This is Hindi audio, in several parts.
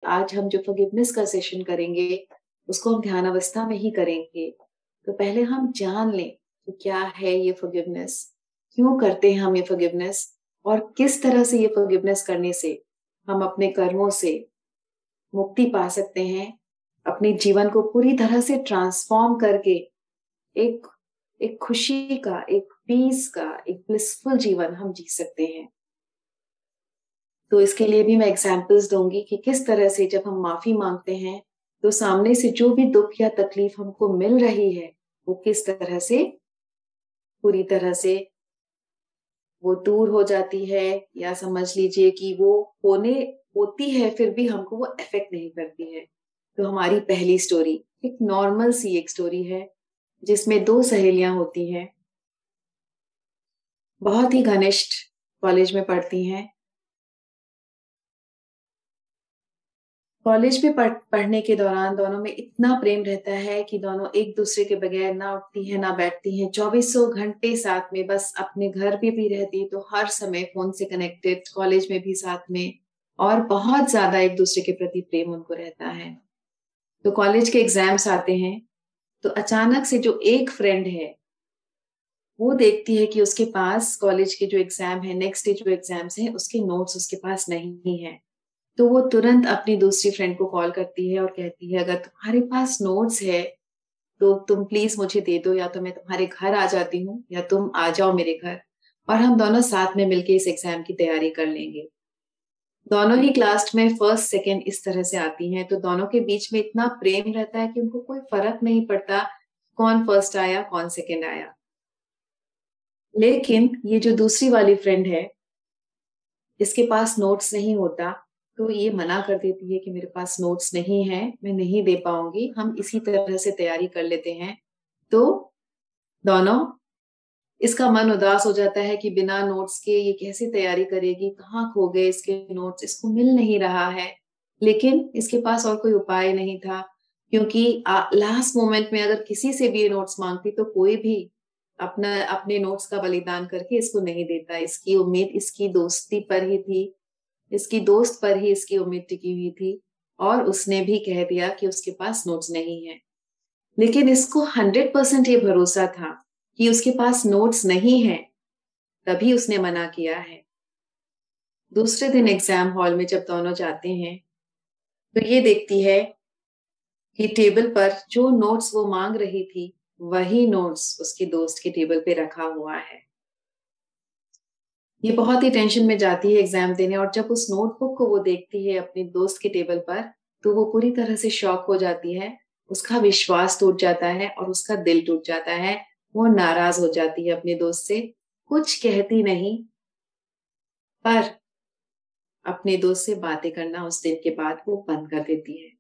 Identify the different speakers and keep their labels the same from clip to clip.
Speaker 1: आज हम जो फॉरगिवनेस का सेशन करेंगे उसको हम ध्यान अवस्था में ही करेंगे। तो पहले हम जान लें कि क्या है ये फॉरगिवनेस, क्यों करते हैं हम ये फॉरगिवनेस, और किस तरह से ये फॉरगिवनेस करने से हम अपने कर्मों से मुक्ति पा सकते हैं, अपने जीवन को पूरी तरह से ट्रांसफॉर्म करके एक एक खुशी का, एक पीस का, एक ब्लिसफुल जीवन हम जी सकते हैं। तो इसके लिए भी मैं एग्जांपल्स दूंगी कि किस तरह से जब हम माफी मांगते हैं तो सामने से जो भी दुख या तकलीफ हमको मिल रही है वो किस तरह से पूरी तरह से वो दूर हो जाती है, या समझ लीजिए कि वो होने होती है फिर भी हमको वो इफेक्ट नहीं करती है। तो हमारी पहली स्टोरी एक नॉर्मल सी एक स्टोरी है जिसमें दो सहेलियां होती हैं, बहुत ही घनिष्ठ, कॉलेज में पढ़ती हैं। कॉलेज में पढ़ने के दौरान दोनों में इतना प्रेम रहता है कि दोनों एक दूसरे के बगैर ना उठती हैं ना बैठती हैं, चौबीसों घंटे साथ में, बस अपने घर पे भी रहती तो हर समय फोन से कनेक्टेड, कॉलेज में भी साथ में, और बहुत ज्यादा एक दूसरे के प्रति प्रेम उनको रहता है। तो कॉलेज के एग्जाम्स आते हैं तो अचानक से जो एक फ्रेंड है वो देखती है कि उसके पास कॉलेज के जो एग्जाम है, नेक्स्ट डे जो एग्जाम्स हैं, उसके नोट्स उसके पास नहीं है। तो वो तुरंत अपनी दूसरी फ्रेंड को कॉल करती है और कहती है अगर तुम्हारे पास नोट्स है तो तुम प्लीज मुझे दे दो, या तो मैं तुम्हारे घर आ जाती हूँ या तुम आ जाओ मेरे घर और हम दोनों साथ में मिलके इस एग्जाम की तैयारी कर लेंगे। दोनों ही क्लास में फर्स्ट सेकंड इस तरह से आती हैं, तो दोनों के बीच में इतना प्रेम रहता है कि उनको कोई फर्क नहीं पड़ता कौन फर्स्ट आया कौन सेकंड आया। लेकिन ये जो दूसरी वाली फ्रेंड है, इसके पास नोट्स नहीं होता, तो ये मना कर देती है कि मेरे पास नोट्स नहीं है, मैं नहीं दे पाऊंगी, हम इसी तरह से तैयारी कर लेते हैं। तो दोनों, इसका मन उदास हो जाता है कि बिना नोट्स के ये कैसे तैयारी करेगी, कहाँ खो गए इसके नोट्स, इसको मिल नहीं रहा है। लेकिन इसके पास और कोई उपाय नहीं था, क्योंकि लास्ट मोमेंट में अगर किसी से भी ये नोट्स मांगती तो कोई भी अपना अपने नोट्स का बलिदान करके इसको नहीं देता। इसकी उम्मीद इसकी दोस्ती पर ही थी, इसकी दोस्त पर ही इसकी उम्मीद टिकी हुई थी, और उसने भी कह दिया कि उसके पास नोट्स नहीं है। लेकिन इसको 100% ये भरोसा था कि उसके पास नोट्स नहीं है, तभी उसने मना किया है। दूसरे दिन एग्जाम हॉल में जब दोनों जाते हैं तो ये देखती है कि टेबल पर जो नोट्स वो मांग रही थी वही नोट्स उसके दोस्त के टेबल पे रखा हुआ है। ये बहुत ही टेंशन में जाती है एग्जाम देने, और जब उस नोटबुक को वो देखती है अपने दोस्त के टेबल पर तो वो पूरी तरह से शॉक हो जाती है। उसका विश्वास टूट जाता है और उसका दिल टूट जाता है। वो नाराज हो जाती है अपने दोस्त से, कुछ कहती नहीं, पर अपने दोस्त से बातें करना उस दिन के बाद वो बंद कर देती है।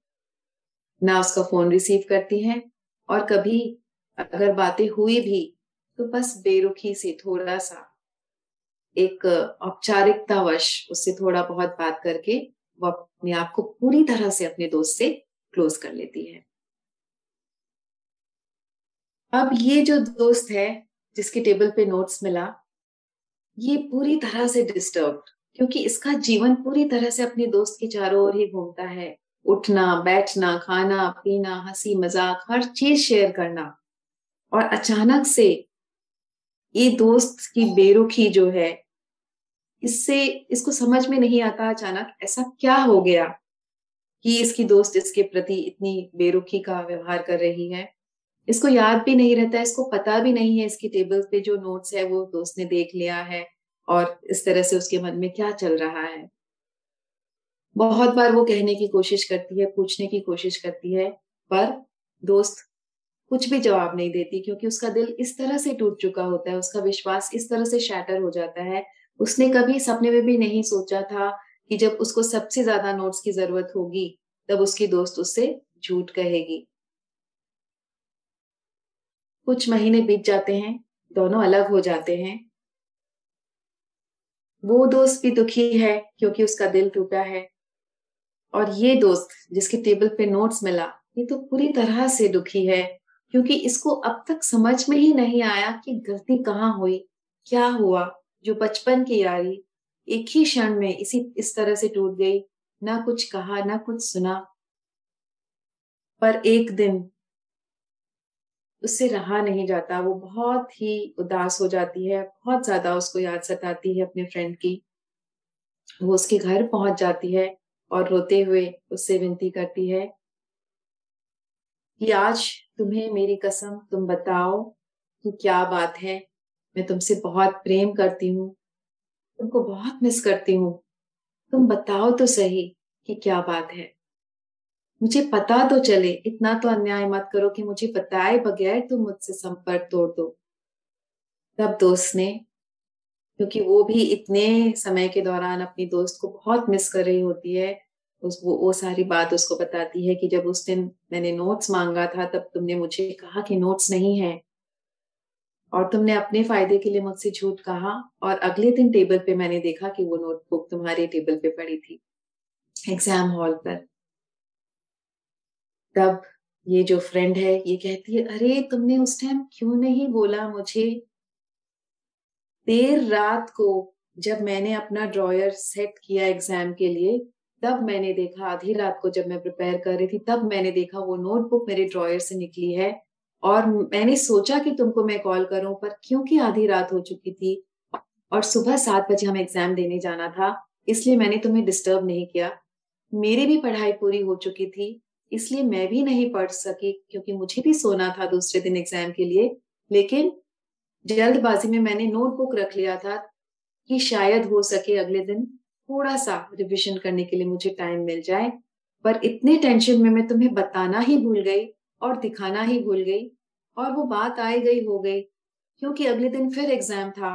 Speaker 1: ना उसका फोन रिसीव करती है, और कभी अगर बातें हुई भी तो बस बेरुखी से थोड़ा सा एक औपचारिकतावश उससे थोड़ा बहुत बात करके वो अपने आप को पूरी तरह से अपने दोस्त से क्लोज कर लेती है। अब ये जो दोस्त है जिसके टेबल पे नोट्स मिला, ये पूरी तरह से डिस्टर्ब, क्योंकि इसका जीवन पूरी तरह से अपने दोस्त के चारों ओर ही घूमता है। उठना बैठना, खाना पीना, हंसी मजाक, हर चीज शेयर करना। और अचानक से ये दोस्त की बेरुखी जो है, इससे इसको समझ में नहीं आता अचानक ऐसा क्या हो गया कि इसकी दोस्त इसके प्रति इतनी बेरुखी का व्यवहार कर रही है। इसको याद भी नहीं रहता, इसको पता भी नहीं है इसकी टेबल पे जो नोट्स है वो दोस्त ने देख लिया है, और इस तरह से उसके मन में क्या चल रहा है। बहुत बार वो कहने की कोशिश करती है, पूछने की कोशिश करती है, पर दोस्त कुछ भी जवाब नहीं देती, क्योंकि उसका दिल इस तरह से टूट चुका होता है, उसका विश्वास इस तरह से शैटर हो जाता है। उसने कभी सपने में भी नहीं सोचा था कि जब उसको सबसे ज्यादा नोट्स की जरूरत होगी तब उसकी दोस्त उससे झूठ कहेगी। कुछ महीने बीत जाते हैं, दोनों अलग हो जाते हैं। वो दोस्त भी दुखी है क्योंकि उसका दिल टूटा है, और ये दोस्त जिसके टेबल पे नोट्स मिला, ये तो पूरी तरह से दुखी है, क्योंकि इसको अब तक समझ में ही नहीं आया कि गलती कहाँ हुई, क्या हुआ, जो बचपन की यारी एक ही क्षण में इस तरह से टूट गई। ना कुछ कहा, ना कुछ सुना। पर एक दिन उससे रहा नहीं जाता, वो बहुत ही उदास हो जाती है, बहुत ज्यादा उसको याद सताती है अपने फ्रेंड की। वो उसके घर पहुंच जाती है और रोते हुए उससे विनती करती है कि आज तुम्हें मेरी कसम, तुम बताओ कि क्या बात है। मैं तुमसे बहुत प्रेम करती हूँ, तुमको बहुत मिस करती हूँ। तुम बताओ तो सही कि क्या बात है। मुझे पता तो चले, इतना तो अन्याय मत करो कि मुझे बताए बगैर तुम मुझसे संपर्क तोड़ दो। तब दोस्त ने, क्योंकि वो भी इतने समय के दौरान अपनी दोस्त को बहुत मिस कर रही होती है, उस वो सारी बात उसको बताती है कि जब उस दिन मैंने नोट्स मांगा था तब तुमने मुझे कहा कि नोट्स नहीं है, और तुमने अपने फायदे के लिए मुझसे झूठ कहा, और अगले दिन टेबल पे मैंने देखा कि वो नोटबुक तुम्हारे टेबल पे पड़ी थी एग्जाम हॉल पर। तब ये जो फ्रेंड है ये कहती है, अरे तुमने उस टाइम क्यों नहीं बोला मुझे। देर रात को जब मैंने अपना ड्रॉयर सेट किया एग्जाम के लिए, तब मैंने देखा, आधी रात को जब मैं प्रिपेयर कर रही थी तब मैंने देखा वो नोटबुक मेरे ड्रॉयर से निकली है। और मैंने सोचा कि तुमको मैं कॉल करूं, पर क्योंकि आधी रात हो चुकी थी और सुबह 7 बजे हमें एग्जाम देने जाना था, इसलिए मैंने तुम्हें डिस्टर्ब नहीं किया। मेरी भी पढ़ाई पूरी हो चुकी थी, इसलिए मैं भी नहीं पढ़ सकी क्योंकि मुझे भी सोना था दूसरे दिन एग्जाम के लिए। लेकिन जल्दबाजी में मैंने नोटबुक रख लिया था कि शायद हो सके अगले दिन थोड़ा सा रिविजन करने के लिए मुझे टाइम मिल जाए। पर इतने टेंशन में मैं तुम्हें बताना ही भूल गई और दिखाना ही भूल गई, और वो बात आई गई हो गई, क्योंकि अगले दिन फिर एग्जाम था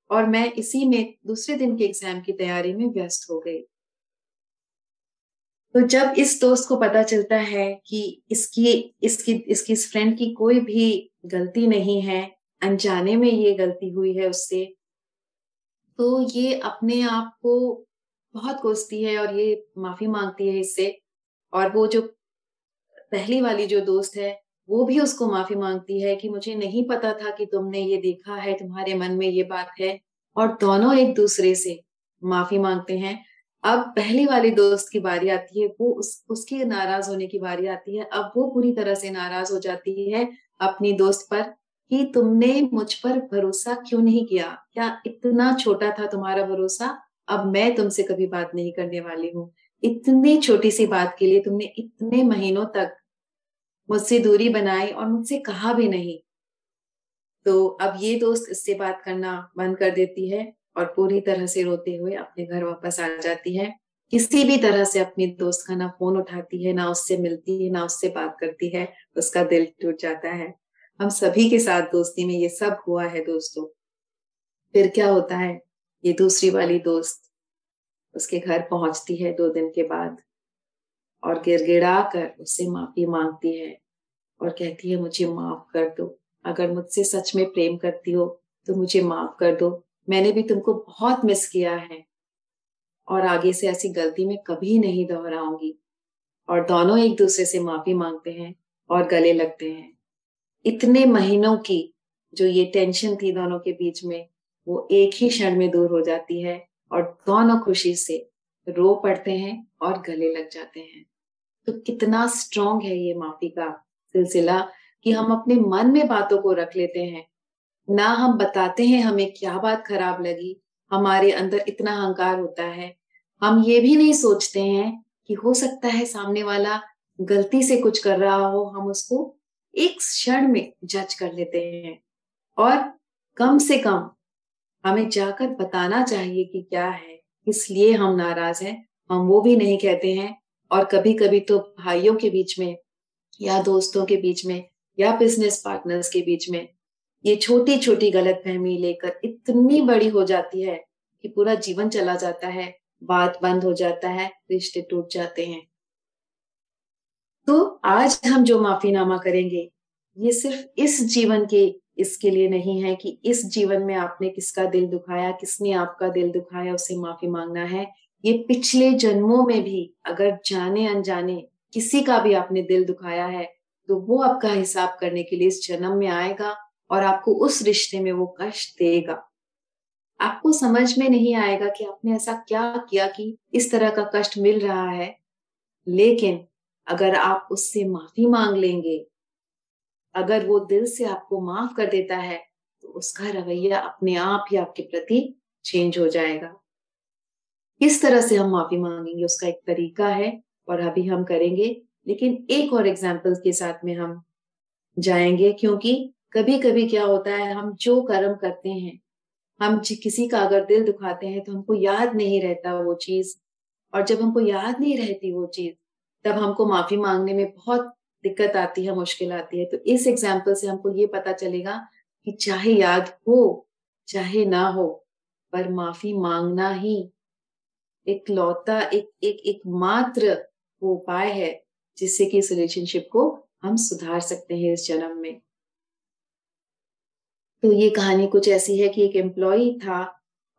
Speaker 1: और मैं इसी में दूसरे दिन के एग्जाम की तैयारी में व्यस्त हो गई। तो जब इस दोस्त को पता चलता है कि इसकी इसकी इसकी इस फ्रेंड की कोई भी गलती नहीं है, अनजाने में ये गलती हुई है उससे, तो ये अपने आप को बहुत कोसती है और ये माफी मांगती है इससे। और वो जो पहली वाली जो दोस्त है वो भी उसको माफी मांगती है कि मुझे नहीं पता था कि तुमने ये देखा है, तुम्हारे मन में ये बात है। और दोनों एक दूसरे से माफी मांगते हैं। अब पहली वाली दोस्त की बारी आती है, वो उसकी नाराज होने की बारी आती है। अब वो पूरी तरह से नाराज हो जाती है अपनी दोस्त पर कि तुमने मुझ पर भरोसा क्यों नहीं किया, क्या इतना छोटा था तुम्हारा भरोसा। अब मैं तुमसे कभी बात नहीं करने वाली हूँ। इतनी छोटी सी बात के लिए तुमने इतने महीनों तक मुझसे दूरी बनाई और मुझसे कहा भी नहीं। तो अब ये दोस्त इससे बात करना बंद कर देती है और पूरी तरह से रोते हुए अपने घर वापस आ जाती है। किसी भी तरह से अपनी दोस्त का ना फोन उठाती है, ना उससे मिलती है, ना उससे बात करती है। उसका दिल टूट जाता है। हम सभी के साथ दोस्ती में ये सब हुआ है दोस्तों। फिर क्या होता है, ये दूसरी वाली दोस्त उसके घर पहुंचती है 2 दिन के बाद और गिड़गिड़ा कर उससे माफी मांगती है और कहती है, मुझे माफ कर दो। अगर मुझसे सच में प्रेम करती हो तो मुझे माफ कर दो। मैंने भी तुमको बहुत मिस किया है और आगे से ऐसी गलती मैं कभी नहीं दोहराऊंगी। और दोनों एक दूसरे से माफी मांगते हैं और गले लगते हैं। इतने महीनों की जो ये टेंशन थी दोनों के बीच में, वो एक ही क्षण में दूर हो जाती है और दोनों खुशी से रो पड़ते हैं और गले लग जाते हैं। तो कितना स्ट्रांग है ये माफी का सिलसिला कि हम अपने मन में बातों को रख लेते हैं, ना हम बताते हैं हमें क्या बात खराब लगी। हमारे अंदर इतना अहंकार होता है, हम ये भी नहीं सोचते हैं कि हो सकता है सामने वाला गलती से कुछ कर रहा हो, हम उसको एक क्षण में जज कर लेते हैं। और कम से कम हमें जाकर बताना चाहिए कि क्या है, इसलिए हम नाराज हैं, हम वो भी नहीं कहते हैं। और कभी कभी तो भाइयों के बीच में या दोस्तों के बीच में या बिजनेस पार्टनर्स के बीच में ये छोटी छोटी गलतफहमी लेकर इतनी बड़ी हो जाती है कि पूरा जीवन चला जाता है, बात बंद हो जाता है, रिश्ते टूट जाते हैं। तो आज हम जो माफीनामा करेंगे, ये सिर्फ इस जीवन के इसके लिए नहीं है कि इस जीवन में आपने किसका दिल दुखाया, किसने आपका दिल दुखाया, उसे माफी मांगना है। ये पिछले जन्मों में भी अगर जाने अनजाने किसी का भी आपने दिल दुखाया है, तो वो आपका हिसाब करने के लिए इस जन्म में आएगा और आपको उस रिश्ते में वो कष्ट देगा। आपको समझ में नहीं आएगा कि आपने ऐसा क्या किया कि इस तरह का कष्ट मिल रहा है। लेकिन अगर आप उससे माफी मांग लेंगे, अगर वो दिल से आपको माफ कर देता है, तो उसका रवैया अपने आप ही आपके प्रति चेंज हो जाएगा। किस तरह से हम माफी मांगेंगे उसका एक तरीका है, और अभी हम करेंगे। लेकिन एक और एग्जाम्पल के साथ में हम जाएंगे, क्योंकि कभी कभी क्या होता है, हम जो कर्म करते हैं, हम किसी का अगर दिल दुखाते हैं तो हमको याद नहीं रहता वो चीज। और जब हमको याद नहीं रहती वो चीज, तब हमको माफी मांगने में बहुत दिक्कत आती है, मुश्किल आती है। तो इस एग्जाम्पल से हमको ये पता चलेगा कि चाहे याद हो चाहे ना हो, पर माफी मांगना ही एक लौता एक एक एक मात्र वो उपाय है जिससे कि इस रिलेशनशिप को हम सुधार सकते हैं इस जन्म में। तो ये कहानी कुछ ऐसी है कि एक एम्प्लॉय था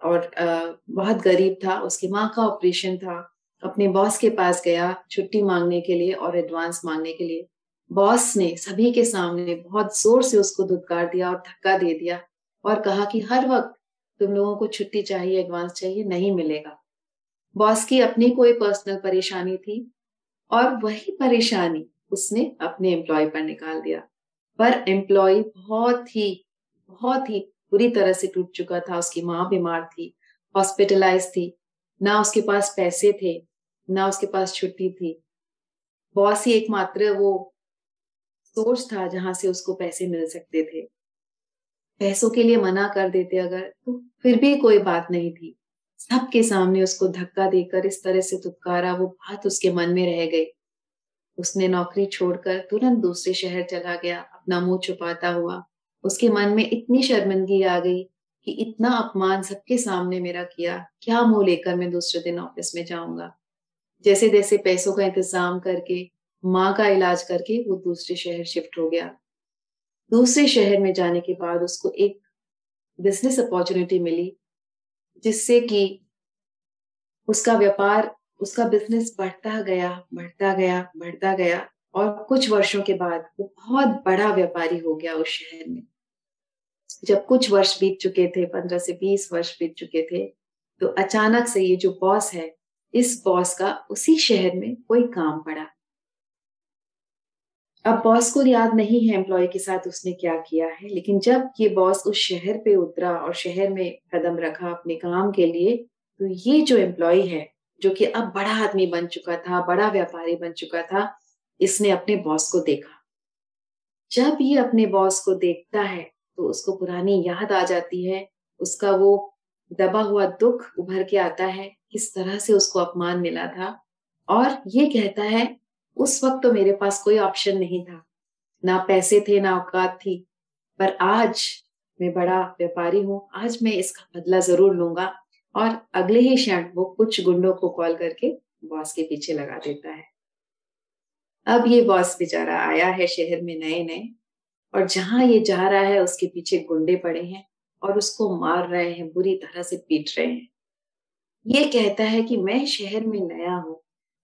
Speaker 1: और बहुत गरीब था, उसकी माँ का ऑपरेशन था। अपने बॉस के पास गया छुट्टी मांगने के लिए और एडवांस मांगने के लिए। बॉस ने सभी के सामने बहुत जोर से उसको धुतकार दिया और धक्का दे दिया, और कहा कि हर वक्त तुम लोगों को छुट्टी चाहिए, एडवांस चाहिए, नहीं मिलेगा। बॉस की अपनी कोई पर्सनल परेशानी थी, और वही परेशानी उसने अपने एम्प्लॉय पर निकाल दिया। पर एम्प्लॉय बहुत ही बुरी तरह से टूट चुका था। उसकी माँ बीमार थी, हॉस्पिटलाइज थी, ना उसके पास पैसे थे, ना उसके पास छुट्टी थी। बॉस ही एकमात्र वो सोर्स था जहां से उसको पैसे मिल सकते थे। पैसों के लिए मना कर देते अगर, तो फिर भी कोई बात नहीं थी। सबके सामने उसको धक्का देकर इस तरह से धुतकारा, वो बात उसके मन में रह गई। उसने नौकरी छोड़कर तुरंत दूसरे शहर चला गया, अपना मुंह छुपाता हुआ। उसके मन में इतनी शर्मिंदगी आ गई कि इतना अपमान सबके सामने मेरा किया, क्या मुंह लेकर मैं दूसरे दिन ऑफिस में जाऊंगा। जैसे तैसे पैसों का इंतजाम करके, माँ का इलाज करके वो दूसरे शहर शिफ्ट हो गया। दूसरे शहर में जाने के बाद उसको एक बिजनेस अपॉर्चुनिटी मिली, जिससे कि उसका व्यापार, उसका बिजनेस बढ़ता गया, बढ़ता गया, बढ़ता गया। और कुछ वर्षों के बाद वो बहुत बड़ा व्यापारी हो गया उस शहर में। जब कुछ वर्ष बीत चुके थे, 15 से 20 वर्ष बीत चुके थे, तो अचानक से ये जो बॉस है, इस बॉस का उसी शहर में कोई काम पड़ा। अब बॉस को याद नहीं है एम्प्लॉय के साथ उसने क्या किया है, लेकिन जब ये बॉस उस शहर पे उतरा और शहर में कदम रखा अपने काम के लिए, तो ये जो एम्प्लॉय है, जो कि अब बड़ा आदमी बन चुका था, बड़ा व्यापारी बन चुका था, इसने अपने बॉस को देखा। जब ये अपने बॉस को देखता है, तो उसको पुरानी याद आ जाती है। उसका वो दबा हुआ दुख उभर के आता है, किस तरह से उसको अपमान मिला था। और ये कहता है, उस वक्त तो मेरे पास कोई ऑप्शन नहीं था, ना पैसे थे ना औकात थी, पर आज मैं बड़ा व्यापारी हूँ, आज मैं इसका बदला जरूर लूंगा। और अगले ही क्षण वो कुछ गुंडों को कॉल करके बॉस के पीछे लगा देता है। अब ये बॉस बेचारा आया है शहर में नए नए, और जहां ये जा रहा है उसके पीछे गुंडे पड़े हैं और उसको मार रहे हैं, बुरी तरह से पीट रहे हैं। ये कहता है कि मैं शहर में नया हूं,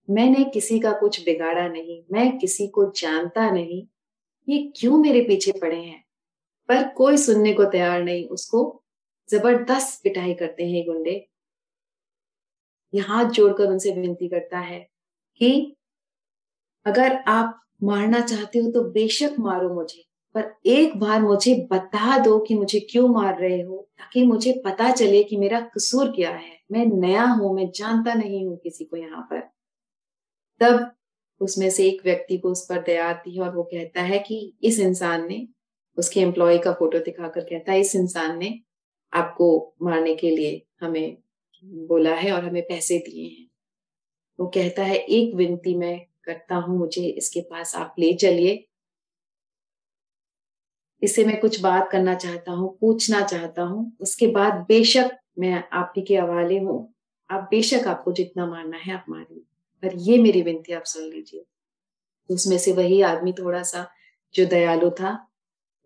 Speaker 1: मैंने किसी का कुछ बिगाड़ा नहीं, मैं किसी को जानता नहीं, ये क्यों मेरे पीछे पड़े हैं। पर कोई सुनने को तैयार नहीं, उसको जबरदस्त पिटाई करते हैं गुंडे। ये हाथ जोड़कर उनसे विनती करता है कि अगर आप मारना चाहते हो तो बेशक मारो मुझे, पर एक बार मुझे बता दो कि मुझे क्यों मार रहे हो, ताकि मुझे पता चले कि मेरा कसूर क्या है। मैं नया हूं, मैं जानता नहीं हूं किसी को यहाँ पर। तब उसमें से एक व्यक्ति को उस पर दया आती है और वो कहता है कि इस इंसान ने, उसके एम्प्लॉय का फोटो दिखाकर कहता है, इस इंसान ने आपको मारने के लिए हमें बोला है और हमें पैसे दिए हैं। वो कहता है, एक विनती मैं करता हूं, मुझे इसके पास आप ले चलिए, इससे मैं कुछ बात करना चाहता हूँ, पूछना चाहता हूँ, उसके बाद बेशक मैं आप ही के हवाले हूँ। आप बेशक, आपको जितना मारना है आप मारिए, पर ये मेरी विनती आप सुन लीजिए। उसमें से वही आदमी थोड़ा सा जो दयालु था,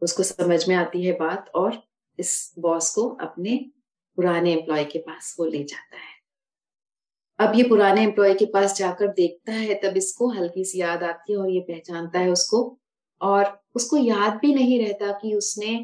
Speaker 1: उसको समझ में आती है बात, और इस बॉस को अपने पुराने एम्प्लॉय के पास वो ले जाता है। अब ये पुराने एम्प्लॉय के पास जाकर देखता है, तब इसको हल्की सी याद आती है और ये पहचानता है उसको। और उसको याद भी नहीं रहता कि उसने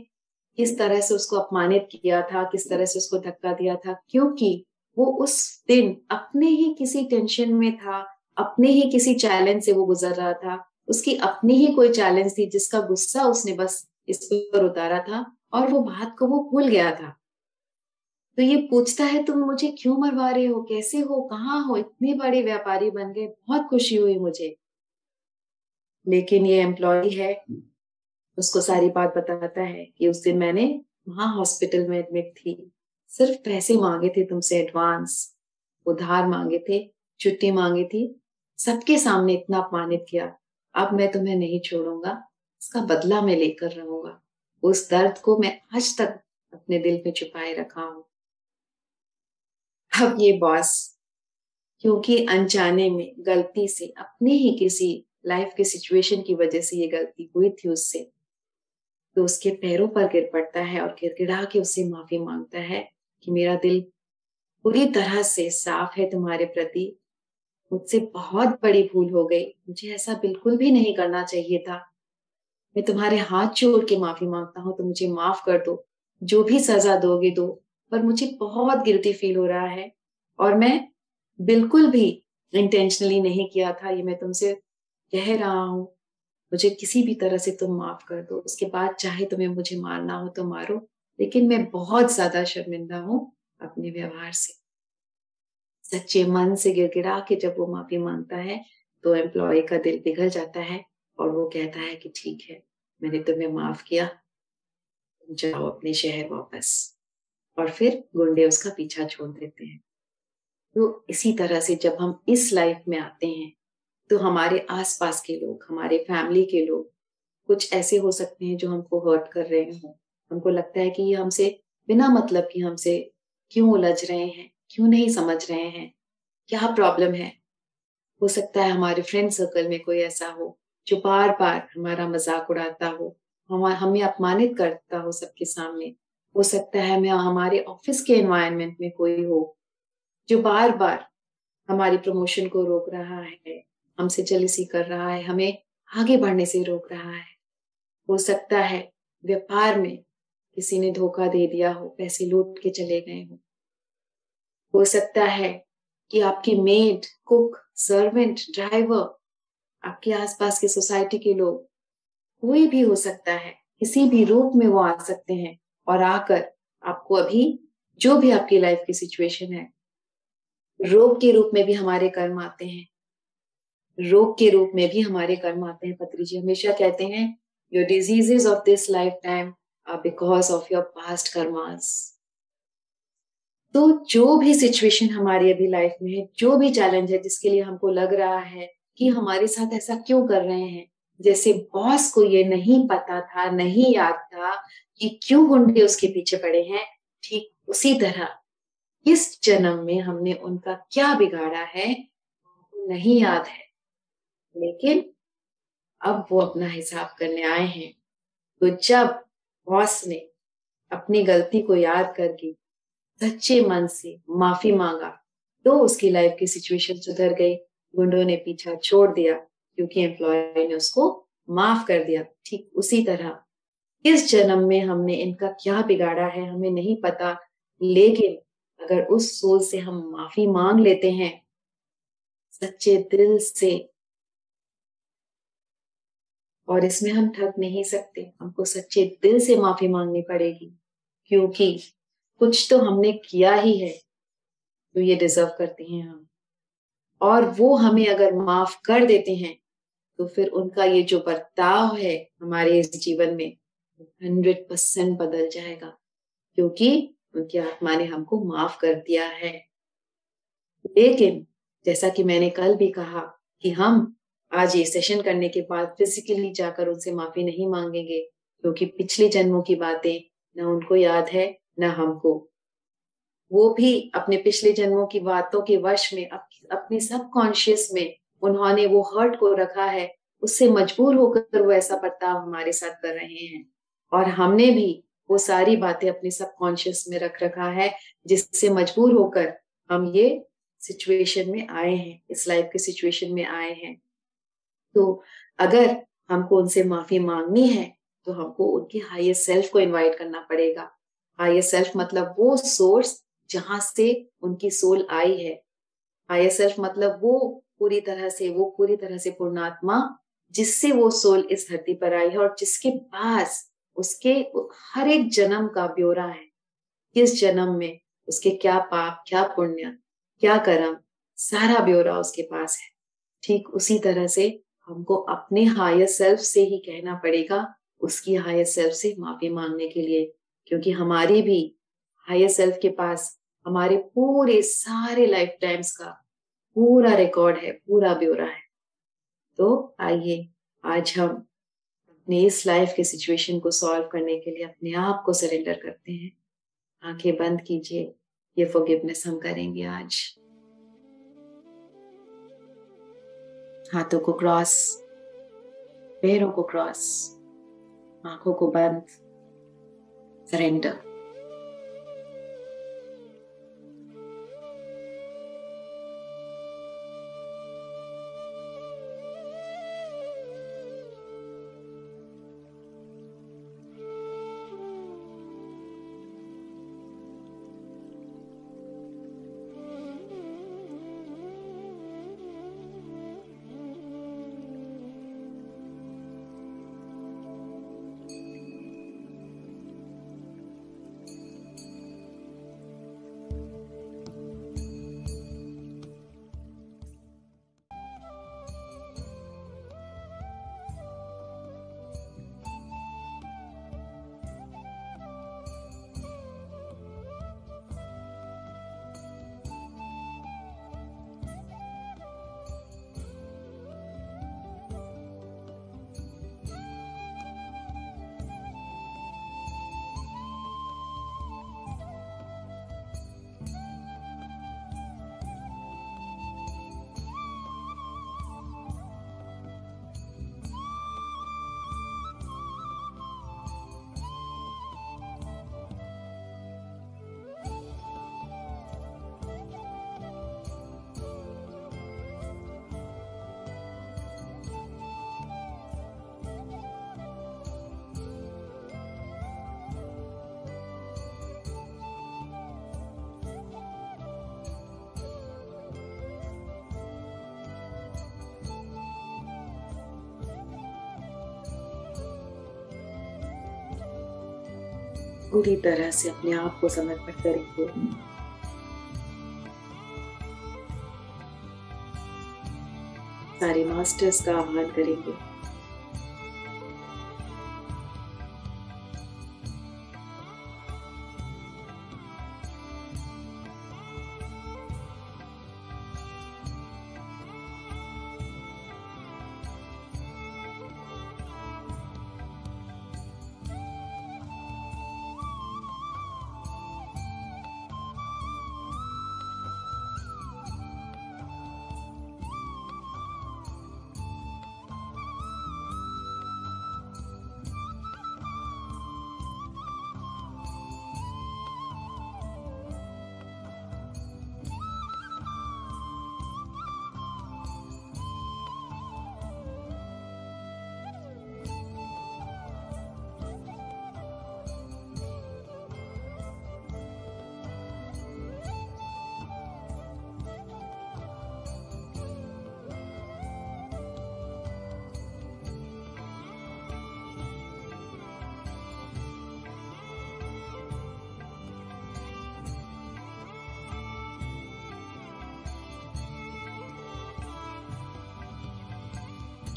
Speaker 1: किस तरह से उसको अपमानित किया था, किस तरह से उसको धक्का दिया था, क्योंकि वो उस दिन अपने ही किसी टेंशन में था, अपने ही किसी चैलेंज से वो गुजर रहा था, उसकी अपनी ही कोई चैलेंज थी जिसका गुस्सा उसने बस इस पर उतारा था और वो बात को वो भूल गया था। तो ये पूछता है तुम मुझे क्यों मरवा रहे हो, कैसे हो, कहाँ हो, इतने बड़े व्यापारी बन गए, बहुत खुशी हुई मुझे। लेकिन ये एम्प्लॉय है, उसको सारी बात बताता है कि उस दिन मैंने वहां हॉस्पिटल में एडमिट थी, सिर्फ पैसे मांगे थे तुमसे एडवांस, उधार मांगे थे, छुट्टी मांगी थी, सबके सामने इतना अपमानित किया। अब मैं तुम्हें नहीं छोड़ूंगा, इसका बदला मैं लेकर रहूंगा। उस दर्द को मैं आज तक अपने दिल में छुपाए रखा हूं। अब ये बॉस, क्योंकि अनजाने में गलती से अपने ही किसी लाइफ के सिचुएशन की वजह से ये गलती हुई थी उससे, तो उसके पैरों पर गिर पड़ता है और गिड़गिड़ा के उससे माफी मांगता है कि मेरा दिल पूरी तरह से साफ है तुम्हारे प्रति, मुझसे बहुत बड़ी भूल हो गई, मुझे ऐसा बिल्कुल भी नहीं करना चाहिए था। मैं तुम्हारे हाथ जोड़ के माफी मांगता हूँ, तो मुझे माफ कर दो, जो भी सजा दोगे दो, पर मुझे बहुत गिल्टी फील हो रहा है और मैं बिल्कुल भी इंटेंशनली नहीं किया था, ये मैं तुमसे कह रहा हूँ। मुझे किसी भी तरह से तुम माफ कर दो, उसके बाद चाहे तुम्हें मुझे मारना हो तो मारो, लेकिन मैं बहुत ज्यादा शर्मिंदा हूँ अपने व्यवहार से। सच्चे मन से गिड़गिड़ा के जब वो माफी मांगता है तो एम्प्लॉय का दिल पिघल जाता है और वो कहता है कि ठीक है, मैंने तुम्हें माफ किया, तुम जाओ अपने शहर वापस। और फिर गुंडे उसका पीछा छोड़ देते हैं। तो इसी तरह से जब हम इस लाइफ में आते हैं तो हमारे आसपास के लोग, हमारे फैमिली के लोग कुछ ऐसे हो सकते हैं जो हमको हर्ट कर रहे हो। हमको लगता है कि ये हमसे बिना मतलब कि हमसे क्यों उलझ रहे हैं, क्यों नहीं समझ रहे हैं, क्या प्रॉब्लम है। हो सकता है हमारे फ्रेंड सर्कल में कोई ऐसा हो जो बार बार हमारा मजाक उड़ाता हो, हमें अपमानित करता हो सबके सामने। हो सकता है हमें हमारे ऑफिस के एनवायरनमेंट में कोई हो जो बार बार हमारी प्रमोशन को रोक रहा है, हमसे जेलसी कर रहा है, हमें आगे बढ़ने से रोक रहा है। हो सकता है व्यापार में किसी ने धोखा दे दिया हो, पैसे लूट के चले गए हो सकता है कि आपकी मेड, कुक, सर्वेंट, ड्राइवर, आपके आसपास के सोसाइटी के लोग, कोई भी हो सकता है, किसी भी रूप में वो आ सकते हैं और आकर आपको अभी जो भी आपकी लाइफ की सिचुएशन है, रोग के रूप में भी हमारे कर्म आते हैं। रोग के रूप में भी हमारे कर्म आते हैं। पत्री जी हमेशा कहते हैं your diseases of this life time are because of your past karmas. तो जो भी सिचुएशन हमारी अभी लाइफ में है, जो भी चैलेंज है जिसके लिए हमको लग रहा है कि हमारे साथ ऐसा क्यों कर रहे हैं, जैसे बॉस को ये नहीं पता था, नहीं याद था कि क्यों गुंडे उसके पीछे पड़े हैं, ठीक उसी तरह इस जन्म में हमने उनका क्या बिगाड़ा है नहीं याद है, लेकिन अब वो अपना हिसाब करने आए हैं। तो जब बॉस ने अपनी गलती को याद करके सच्चे मन से माफी मांगा तो उसकी लाइफ की सिचुएशन सुधर गई, गुंडों ने पीछा छोड़ दिया क्योंकि एम्प्लॉय ने उसको माफ कर दिया। ठीक उसी तरह इस जन्म में हमने इनका क्या बिगाड़ा है हमें नहीं पता, लेकिन अगर उस सोच से हम माफी मांग लेते हैं सच्चे दिल से, और इसमें हम ठग नहीं सकते, हमको सच्चे दिल से माफी मांगनी पड़ेगी, क्योंकि कुछ तो हमने किया ही है तो ये डिजर्व करते हैं हम। और वो हमें अगर माफ कर देते हैं तो फिर उनका ये जो बर्ताव है हमारे इस जीवन में 100% बदल जाएगा, क्योंकि उनकी आत्मा ने हमको माफ कर दिया है। लेकिन जैसा कि मैंने कल भी कहा कि हम आज ये सेशन करने के बाद फिजिकली जाकर उनसे माफी नहीं मांगेंगे, क्योंकि पिछले जन्मों की बातें ना उनको याद है ना हमको। वो भी अपने पिछले जन्मों की बातों के वश में अपने सब कॉन्शियस में उन्होंने वो हर्ट को रखा है, उससे मजबूर होकर वो ऐसा बर्ताव हमारे साथ कर रहे हैं। और हमने भी वो सारी बातें अपने सब कॉन्शियस में रख रखा है, जिससे मजबूर होकर हम ये सिचुएशन में आए हैं, इस लाइफ के सिचुएशन में आए हैं। तो अगर हमको उनसे माफी मांगनी है तो हमको उनके हायर सेल्फ को इनवाइट करना पड़ेगा। हायर सेल्फ मतलब वो सोर्स जहां से उनकी सोल आई है। हायर सेल्फ मतलब वो पूरी तरह से पूर्णात्मा जिससे वो सोल इस धरती पर आई है और जिसके पास उसके हर एक जन्म का ब्यौरा है। किस जन्म में उसके क्या पाप, क्या पुण्य, क्या कर्म, सारा ब्यौरा उसके पास है। ठीक उसी तरह से हमको अपने हायर सेल्फ से ही कहना पड़ेगा, उसकी हायर सेल्फ से माफी मांगने के लिए, क्योंकि हमारी भी हायर सेल्फ के पास हमारे पूरे सारे लाइफ टाइम्स का पूरा रिकॉर्ड है, पूरा ब्यौरा है। तो आइए आज हम अपने इस लाइफ के सिचुएशन को सॉल्व करने के लिए अपने आप को सरेंडर करते हैं। आंखें बंद कीजिए, ये फॉरगिवनेस हम करेंगे आज। हाथों को क्रॉस, पैरों को क्रॉस, आंखों को बंद, सरेंडर। पूरी तरह से अपने आप को समर्पित करेंगे। सारे मास्टर्स का आह्वान करेंगे।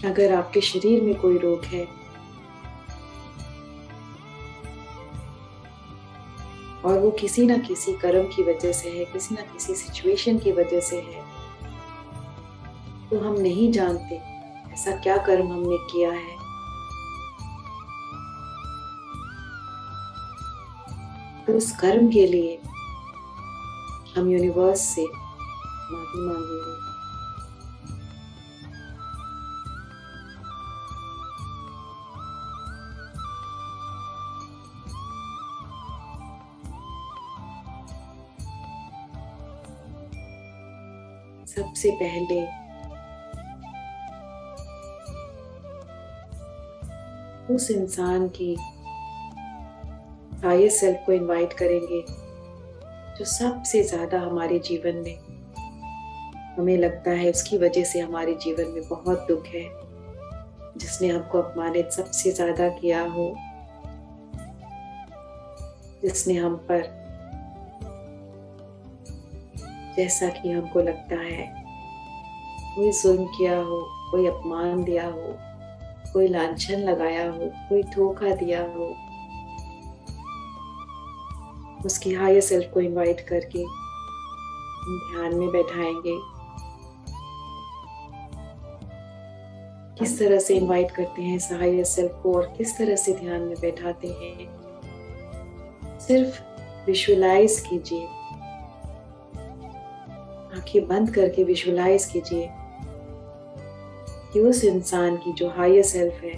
Speaker 1: अगर आपके शरीर में कोई रोग है और वो किसी ना किसी कर्म की वजह से है, किसी ना किसी सिचुएशन की वजह से है, तो हम नहीं जानते ऐसा क्या कर्म हमने किया है। तो उस कर्म के लिए हम यूनिवर्स से माफी मांगेंगे। सबसे पहले उस इंसान की हायर सेल्फ को इनवाइट करेंगे जो सबसे ज्यादा हमारे जीवन में हमें लगता है उसकी वजह से हमारे जीवन में बहुत दुख है, जिसने हमको अपमानित सबसे ज्यादा किया हो, जिसने हम पर जैसा कि हमको लगता है कोई जुल्म किया हो, कोई अपमान दिया हो, कोई लांछन लगाया हो, कोई धोखा दिया हो, उसकी हायर सेल्फ को इनवाइट करके ध्यान में बैठाएंगे। किस तरह से इनवाइट करते हैं इस हायर सेल्फ को और किस तरह से ध्यान में बैठाते हैं, सिर्फ विजुअलाइज कीजिए, आंखें बंद करके विजुअलाइज कीजिए कि उस इंसान की जो हायर सेल्फ है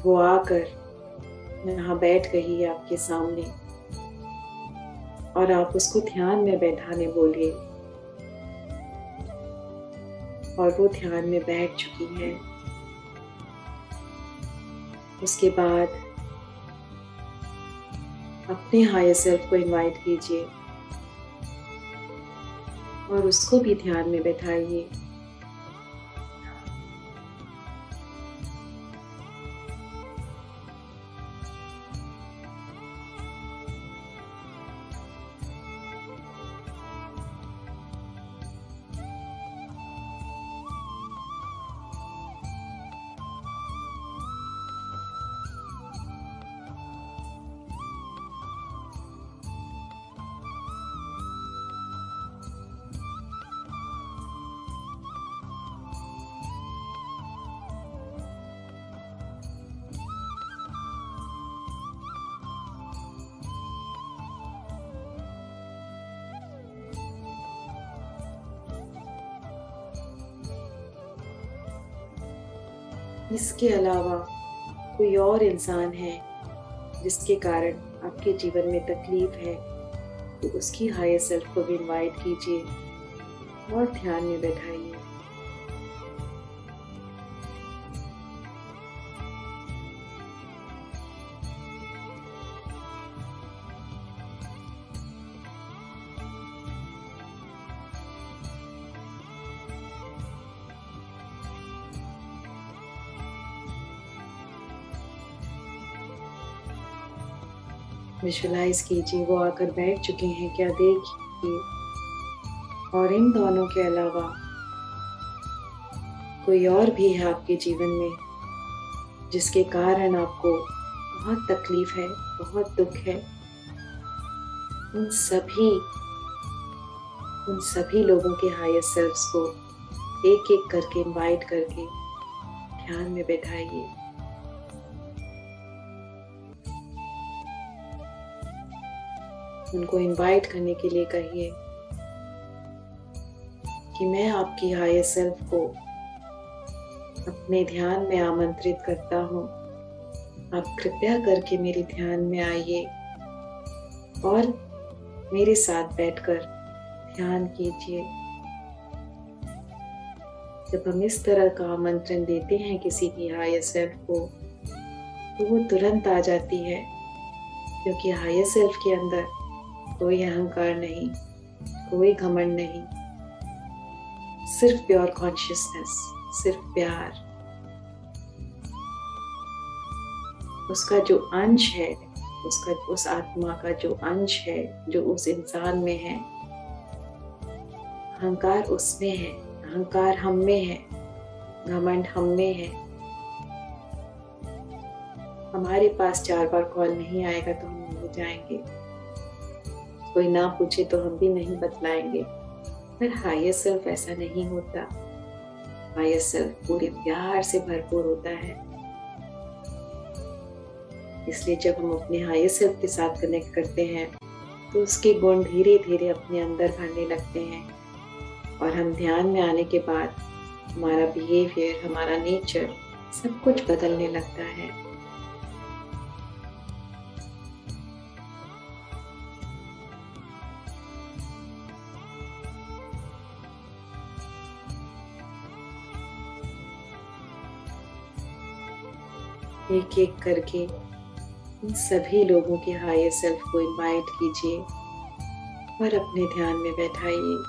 Speaker 1: वो आकर यहाँ बैठ गई है आपके सामने और आप उसको ध्यान में बैठाने बोलिए और वो ध्यान में बैठ चुकी है। उसके बाद अपने हायर सेल्फ को इनवाइट कीजिए और उसको भी ध्यान में बैठाइए। इसके अलावा कोई और इंसान है जिसके कारण आपके जीवन में तकलीफ है, तो उसकी हायर सेल्फ को भी इनवाइट कीजिए और ध्यान में बैठाइए। विजुअलाइज कीजिए वो आकर बैठ चुके हैं क्या, देखिए। और इन दोनों के अलावा कोई और भी है आपके जीवन में जिसके कारण आपको बहुत तकलीफ है, बहुत दुख है। उन सभी लोगों के हायर सेल्फ्स को एक एक करके इनवाइट करके ध्यान में बैठाइए। उनको इनवाइट करने के लिए कहिए कि मैं आपकी हायर सेल्फ को अपने ध्यान में आमंत्रित करता हूँ, आप कृपया करके मेरे ध्यान में आइए और मेरे साथ बैठकर ध्यान कीजिए। जब हम इस तरह का आमंत्रण देते हैं किसी की हायर सेल्फ को तो वो तुरंत आ जाती है, क्योंकि हायर सेल्फ के अंदर कोई अहंकार नहीं, कोई घमंड नहीं, सिर्फ प्योर कॉन्शियसनेस, सिर्फ प्यार। उसका जो अंश है, उस आत्मा का जो अंश है जो उस इंसान में है, अहंकार उसमें है, अहंकार हम में है, घमंड हम में है। हमारे पास 4 बार कॉल नहीं आएगा तो हम नहीं जाएंगे, कोई ना पूछे तो हम भी नहीं बतलाएंगे। पर हायर सेल्फ ऐसा नहीं होता। हायर सेल्फ पूरे प्यार से भरपूर होता है। इसलिए जब हम अपने हायर सेल्फ के साथ कनेक्ट करते हैं तो उसके गुण धीरे धीरे अपने अंदर भरने लगते हैं और हम ध्यान में आने के बाद हमारा बिहेवियर, हमारा नेचर सब कुछ बदलने लगता है। एक एक करके इन सभी लोगों के हायर सेल्फ को इनवाइट कीजिए और अपने ध्यान में बैठाइए।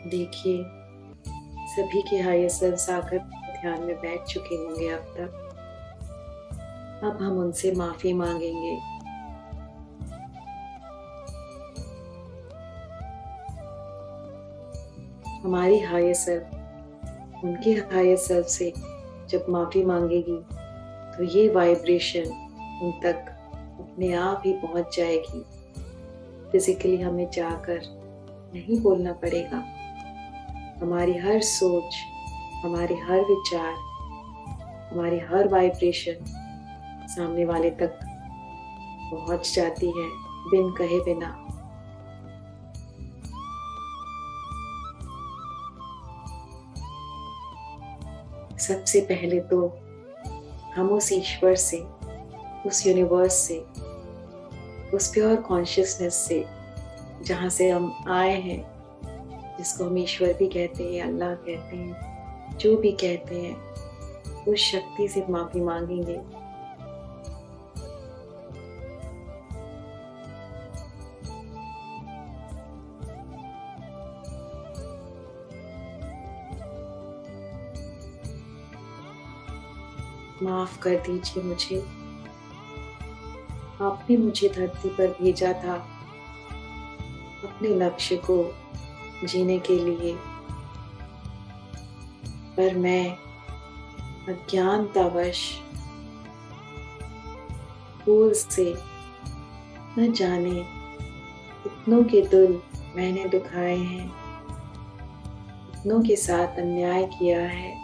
Speaker 1: देखिए, सभी के हायर सेल्फ आकर ध्यान में बैठ चुके होंगे अब तक। अब हम उनसे माफी मांगेंगे। हमारी हायर सेल्फ उनके हायर सेल्फ से जब माफी मांगेगी तो ये वाइब्रेशन उन तक अपने आप ही पहुंच जाएगी। फिजिकली हमें जाकर नहीं बोलना पड़ेगा। हमारी हर सोच, हमारे हर विचार, हमारी हर वाइब्रेशन सामने वाले तक पहुंच जाती है बिन कहे बिना। सबसे पहले तो हम उस ईश्वर से, उस यूनिवर्स से, उस प्योर कॉन्शियसनेस से जहाँ से हम आए हैं, जिसको हम ईश्वर भी कहते हैं, अल्लाह कहते हैं, जो भी कहते हैं, उस शक्ति से माफी मांगेंगे। माफ कर दीजिए मुझे। आपने मुझे धरती पर भेजा था अपने लक्ष्य को जीने के लिए, पर मैं अज्ञानतावश भूल से न जाने कितनों के दिल मैंने दुखाए हैं, कितनों के साथ अन्याय किया है।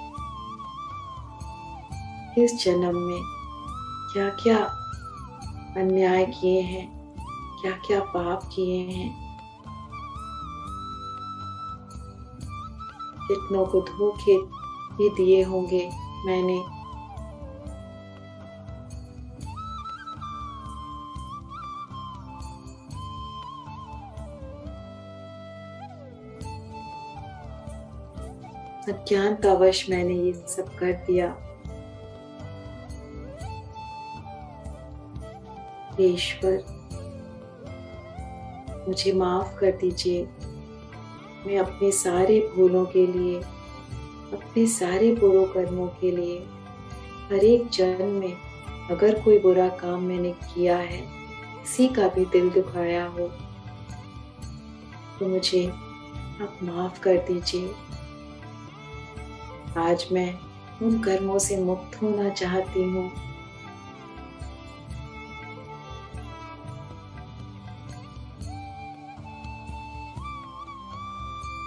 Speaker 1: इस जन्म में क्या क्या अन्याय किए हैं, क्या क्या पाप किए हैं, कितनों को धोखे भी दिए होंगे मैंने। अज्ञानतावश मैंने ये सब कर दिया। ईश्वर, मुझे माफ कर दीजिए। मैं अपने सारे भूलों के लिए, अपने सारे बुरे कर्मों के लिए, हर एक जन्म में अगर कोई बुरा काम मैंने किया है, किसी का भी दिल दुखाया हो, तो मुझे आप माफ कर दीजिए। आज मैं उन कर्मों से मुक्त होना चाहती हूँ।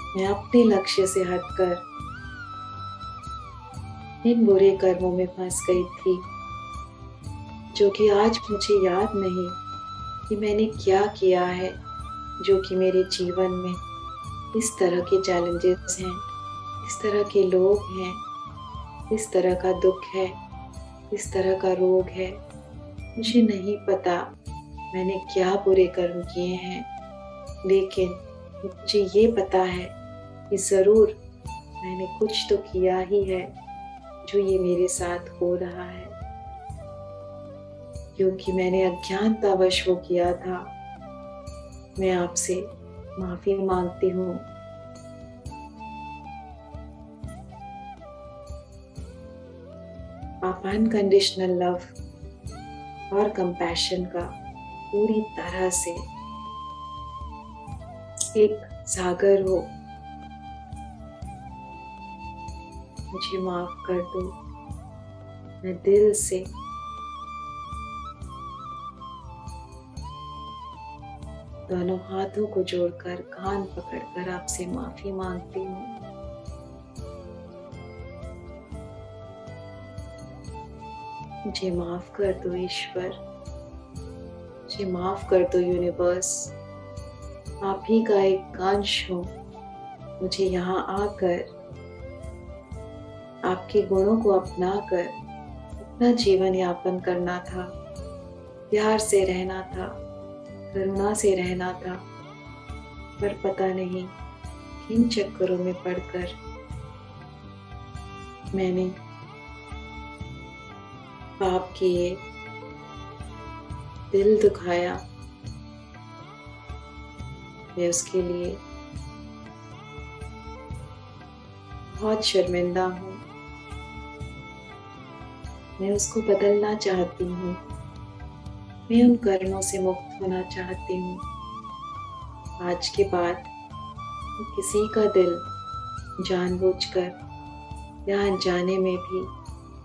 Speaker 1: मैं अपने लक्ष्य से हटकर इन बुरे कर्मों में फंस गई थी, जो कि आज मुझे याद नहीं कि मैंने क्या किया है, जो कि मेरे जीवन में इस तरह के चैलेंजेस हैं, इस तरह के लोग हैं, इस तरह का दुख है इस तरह का रोग है। मुझे नहीं पता मैंने क्या बुरे कर्म किए हैं, लेकिन मुझे ये पता है कि ज़रूर मैंने कुछ तो किया ही है जो ये मेरे साथ हो रहा है, क्योंकि मैंने अज्ञानतावश वो किया था। मैं आपसे माफ़ी मांगती हूँ। आप अनकंडीशनल लव और कंपैशन का पूरी तरह से एक सागर हो। मुझे माफ कर दो। मैं दिल से दोनों हाथों को जोड़कर कान पकड़कर आपसे माफी मांगती हूँ। मुझे माफ कर दो ईश्वर, मुझे माफ कर दो यूनिवर्स। आप ही का एक अंश हूँ। मुझे यहाँ आकर आपके गुणों को अपनाकर अपना जीवन यापन करना था, प्यार से रहना था, करुणा से रहना था, पर पता नहीं किन चक्करों में पड़कर मैंने पाप किए, दिल दुखाया। मैं उसके लिए बहुत शर्मिंदा हूँ। मैं उसको बदलना चाहती हूँ। मैं उन कर्मों से मुक्त होना चाहती हूँ। आज के बाद किसी का दिल जानबूझकर या अनजाने में भी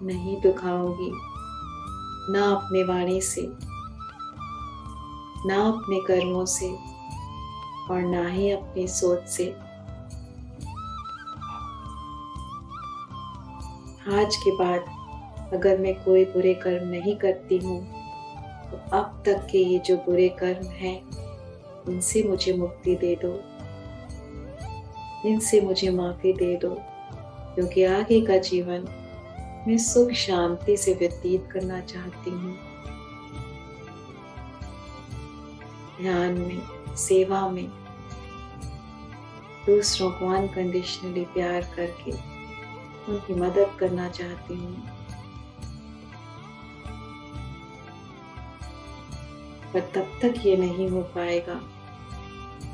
Speaker 1: नहीं दुखाऊंगी, ना अपने वाणी से, ना अपने कर्मों से, और ना ही अपनी सोच से। आज के बाद अगर मैं कोई बुरे कर्म नहीं करती हूँ, तो अब तक के ये जो बुरे कर्म हैं, इनसे मुझे मुक्ति दे दो, इनसे मुझे माफी दे दो, क्योंकि आगे का जीवन मैं सुख शांति से व्यतीत करना चाहती हूँ। ध्यान में, सेवा में, दूसरों को अनकंडीशनली प्यार करके उनकी मदद करना चाहती हूँ। पर तब तक ये नहीं हो पाएगा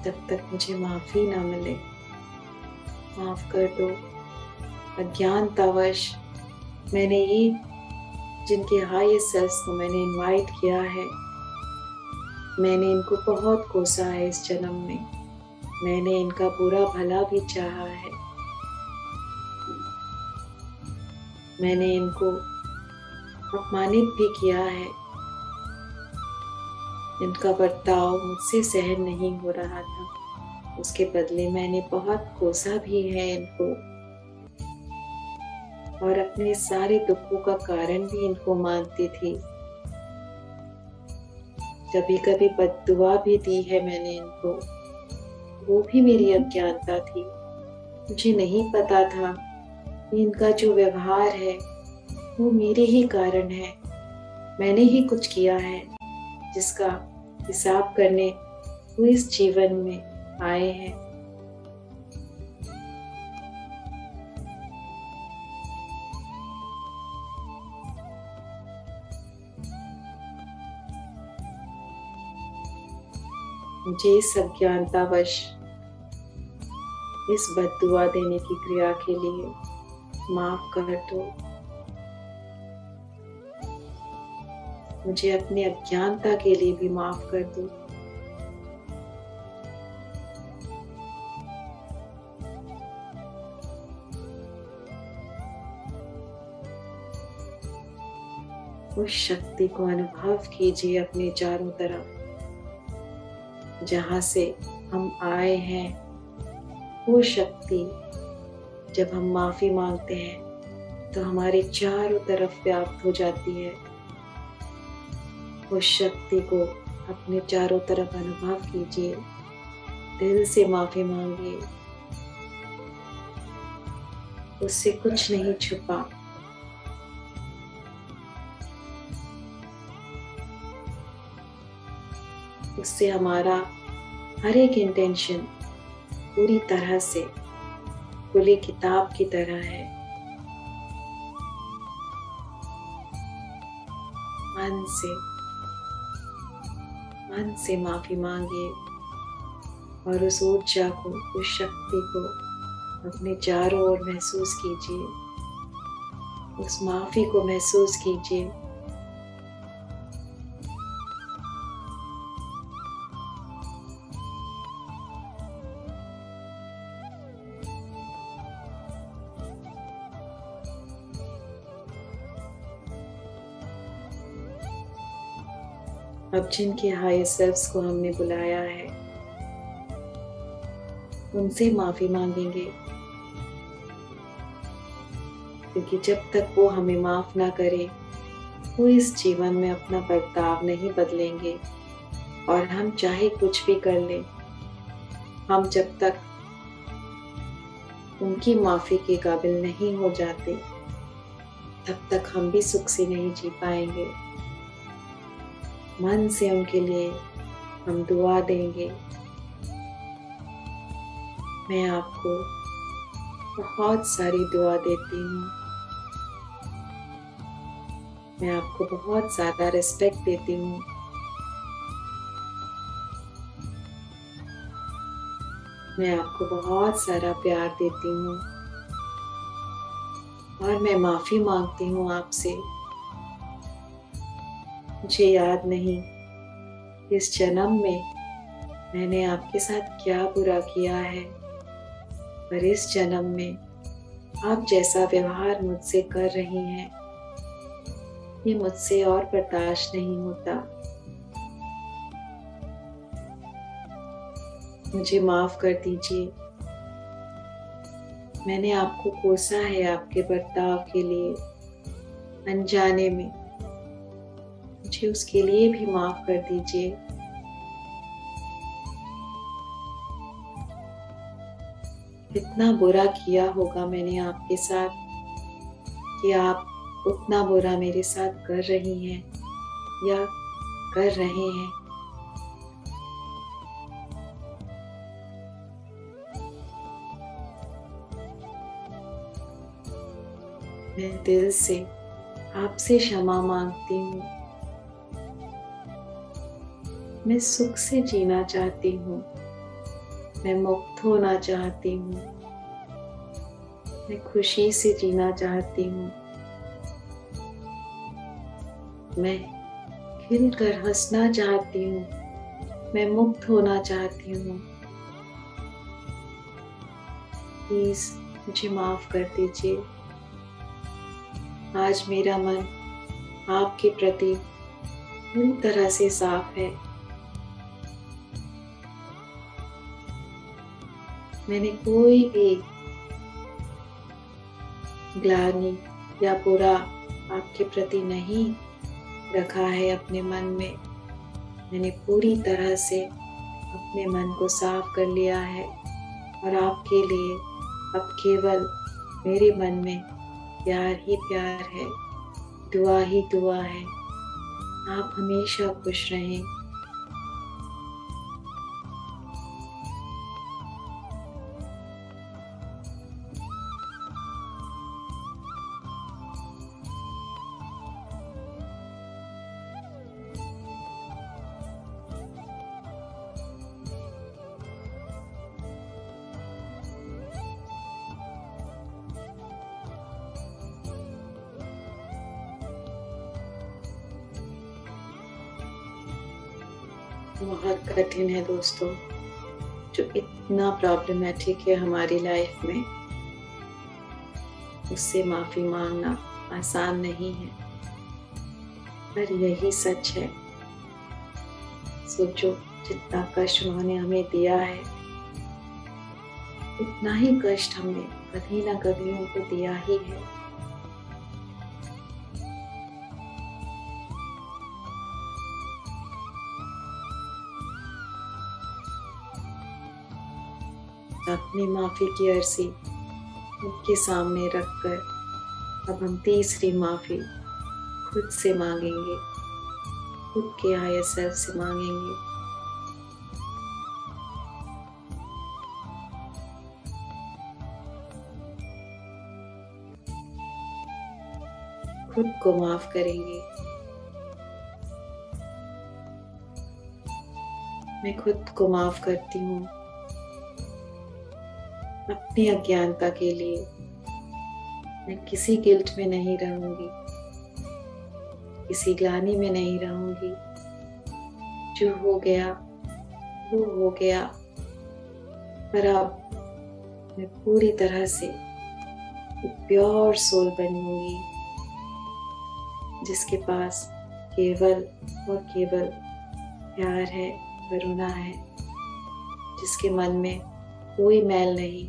Speaker 1: जब तक मुझे माफी ना मिले। माफ कर दो। अज्ञानतावश मैंने ये जिनके हाईएस्ट सेल्फ को मैंने इनवाइट किया है, मैंने इनको बहुत कोसा है। इस जन्म में मैंने इनका बुरा भला भी चाहा है। मैंने इनको अपमानित भी किया है। इनका बर्ताव मुझसे सहन नहीं हो रहा था, उसके बदले मैंने बहुत कोसा भी है इनको, और अपने सारे दुखों का कारण भी इनको मानती थी। कभी कभी बद्दुआ भी दी है मैंने इनको, वो भी मेरी अज्ञानता थी। मुझे नहीं पता था कि इनका जो व्यवहार है वो मेरे ही कारण है। मैंने ही कुछ किया है जिसका हिसाब करने वो इस जीवन में आए हैं। मुझे इस अज्ञानतावश इस बद्दुआ देने की क्रिया के लिए माफ कर दो। मुझे अपनी अज्ञानता के लिए भी माफ कर दो। उस शक्ति को अनुभव कीजिए अपने चारों तरफ, जहां से हम आए हैं। वो शक्ति जब हम माफी मांगते हैं तो हमारे चारों तरफ व्याप्त हो जाती है। उस शक्ति को अपने चारों तरफ अनुभव कीजिए, दिल से माफी मांगिए। उससे कुछ नहीं छुपा। उससे हमारा हर एक इंटेंशन पूरी तरह से खुली किताब की तरह है। मन से माफी मांगिए और उस ऊर्जा को, उस शक्ति को अपने चारों ओर महसूस कीजिए। उस माफी को महसूस कीजिए। अब जिनके हायर सेल्फ्स को हमने बुलाया है, उनसे माफी मांगेंगे, क्योंकि जब तक वो हमें माफ ना करे वो इस जीवन में अपना बर्ताव नहीं बदलेंगे। और हम चाहे कुछ भी कर लें, हम जब तक उनकी माफी के काबिल नहीं हो जाते तब तक हम भी सुख से नहीं जी पाएंगे। मन से उनके लिए हम दुआ देंगे। मैं आपको बहुत सारी दुआ देती हूँ। मैं आपको बहुत ज्यादा रिस्पेक्ट देती हूँ। मैं आपको बहुत सारा प्यार देती हूँ और मैं माफी मांगती हूँ आपसे। मुझे याद नहीं इस जन्म में मैंने आपके साथ क्या बुरा किया है, पर इस जन्म में आप जैसा व्यवहार मुझसे कर रही हैं ये मुझसे और बर्दाश्त नहीं होता। मुझे माफ कर दीजिए। मैंने आपको कोसा है आपके बर्ताव के लिए अनजाने में। मुझे उसके लिए भी माफ कर दीजिए। इतना बुरा किया होगा मैंने आपके साथ कि आप उतना बुरा मेरे साथ कर रही हैं या कर रहे हैं। मैं दिल से आपसे क्षमा मांगती हूँ। मैं सुख से जीना चाहती हूँ। मैं मुक्त होना चाहती हूँ। मैं खुशी से जीना चाहती हूँ। मैं खिलकर हंसना चाहती हूँ। मैं मुक्त होना चाहती हूँ। प्लीज मुझे माफ कर दीजिए। आज मेरा मन आपके प्रति पूरी तरह से साफ है। मैंने कोई भी ग्लानि या बुरा आपके प्रति नहीं रखा है अपने मन में। मैंने पूरी तरह से अपने मन को साफ कर लिया है और आपके लिए अब केवल मेरे मन में प्यार ही प्यार है, दुआ ही दुआ है। आप हमेशा खुश रहें। बहुत कठिन है दोस्तों, जो इतना प्रॉब्लमेटिक है हमारी लाइफ में, उससे माफी मांगना आसान नहीं है, पर यही सच है। सोचो जितना कष्ट उन्होंने हमें दिया है उतना ही कष्ट हमने कभी ना कभी उनको दिया ही है। अपनी माफी की अर्जी उनके सामने रखकर अब हम तीसरी माफी खुद से मांगेंगे, खुद के हायर सेल्फ से मांगेंगे। खुद को माफ करेंगे। मैं खुद को माफ करती हूँ अपनी अज्ञानता के लिए। मैं किसी गिल्ट में नहीं रहूंगी, किसी ग्लानि में नहीं रहूंगी। जो हो गया वो हो गया, पर अब मैं पूरी तरह से एक प्योर सोल बनूंगी, जिसके पास केवल और केवल प्यार है, करुणा है, जिसके मन में कोई मैल नहीं,